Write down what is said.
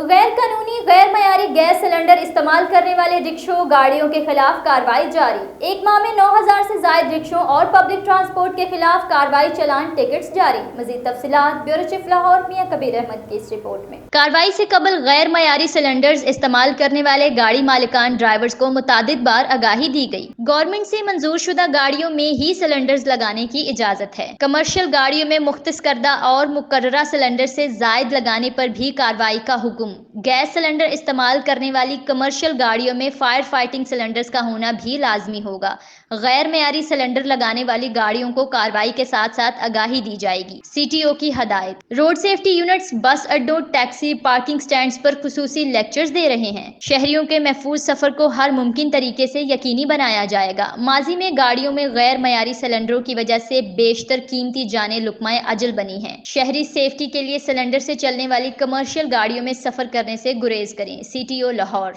غیر قانونی غیر معیاری گیس سلنڈر استعمال کرنے والے رکشوں گاڑیوں کے خلاف کارروائی جاری۔ ایک ماہ میں 9000 سے زائد رکشوں اور پبلک ٹرانسپورٹ کے خلاف کارروائی چلان ٹکٹس جاری۔ مزید تفصیلات بیورو چیف لاہور میاں کبیر احمد کی اس رپورٹ میں۔ کارروائی سے قبل غیر معیاری سلنڈرز استعمال کرنے والے گاڑی مالکان ڈرائیورز کو متعدد بار آگاہی دی گئی۔ گورنمنٹ سے منظور شدہ گاڑیوں میں ہی سلنڈرز لگانے کی اجازت ہے۔ کمرشل گاڑیوں میں مختص کردہ اور مقررہ سلنڈر سے زائد لگانے پر بھی کارروائی کا حکم۔ گیس سلنڈر استعمال کرنے والی کمرشل گاڑیوں میں فائر فائٹنگ سلنڈرز کا ہونا بھی لازمی ہوگا۔ غیر معیاری سلنڈر لگانے والی گاڑیوں کو کارروائی کے ساتھ ساتھ آگاہی دی جائے گی۔ سی ٹی او کی ہدایت۔ روڈ سیفٹی یونٹس بس اڈوں، ٹیکسی پارکنگ سٹینڈز پر خصوصی لیکچرز دے رہے ہیں۔ شہریوں کے محفوظ سفر کو ہر ممکن طریقے سے یقینی بنایا جائے گا۔ ماضی میں گاڑیوں میں غیر معیاری سلنڈروں کی وجہ سے بیشتر قیمتی جانیں لقمہ اجل بنی ہیں۔ شہری سیفٹی کے لیے سلنڈر سے چلنے والی کمرشل گاڑیوں میں سفر کرنے سے گریز کریں۔ C T O Lahore.